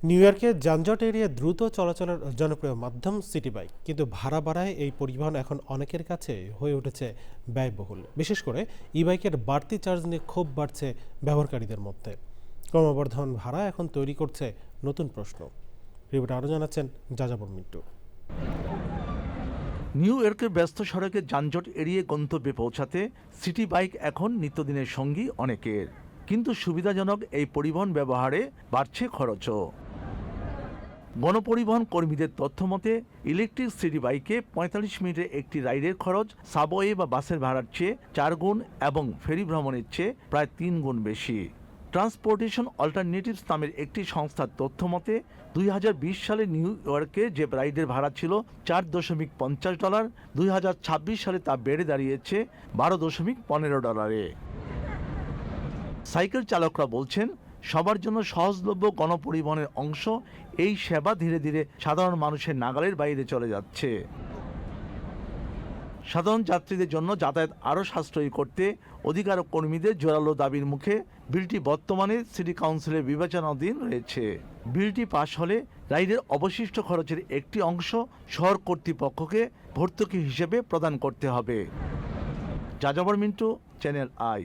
New ইয়র্কে যানজট এড়িয়ে দ্রুত চলাচলের জনপ্রিয় মাধ্যম সিটি বাইক, কিন্তু ভাড়া বাড়ায় এই পরিবহন এখন অনেকের কাছে হয়ে উঠেছে ব্যয়বহুল। বিশেষ করে ই বাইকের বাড়তি চার্জ নিয়ে ক্ষোভ বাড়ছে ব্যবহারকারীদের মধ্যে। ক্রমবর্ধমান ভাড়া এখন তৈরি করছে নতুন প্রশ্ন। রিপোর্ট আরও জানাচ্ছেন যাযাবর মিন্টু। নিউ ইয়র্কের ব্যস্ত সড়কে যানজট এড়িয়ে গন্তব্যে পৌঁছাতে সিটি বাইক এখন নিত্যদিনের সঙ্গী অনেকের, কিন্তু সুবিধাজনক এই পরিবহন ব্যবহারে বাড়ছে খরচও। গণপরিবহন কর্মীদের তথ্য মতে ইলেকট্রিক সিটি বাইকে ৪৫ মিনিটের একটি রাইডের খরচ সাবওয়ে বা বাসের ভাড়ার চেয়ে ৪ গুণ এবং ফেরি ভ্রমণের চেয়ে প্রায় ৩ গুণ বেশি। ট্রান্সপোর্টেশন অল্টারনেটিভস নামের একটি সংস্থার তথ্য মতে ২০২০ সালে নিউ ইয়র্কে যে রাইডের ভাড়া ছিল $৪.৫০, ২০২৬ সালে তা বেড়ে দাঁড়িয়েছে $১২.১৫। সাইকেল চালকরা বলছেন, সবার জন্য সহজলভ্য গণপরিবহনের অংশ এই সেবা ধীরে ধীরে সাধারণ মানুষের নাগালের বাইরে চলে যাচ্ছে। সাধারণ যাত্রীদের জন্য যাতায়াত আরও সাশ্রয়ী করতে অধিকার কর্মীদের জোরালো দাবির মুখে বিলটি বর্তমানে সিটি কাউন্সিলের বিবেচনাধীন রয়েছে। বিলটি পাশ হলে রাইডের অবশিষ্ট খরচের একটি অংশ শহর কর্তৃপক্ষকে ভর্তুকি হিসেবে প্রদান করতে হবে। যাযাবর মিন্টু, চ্যানেল আই।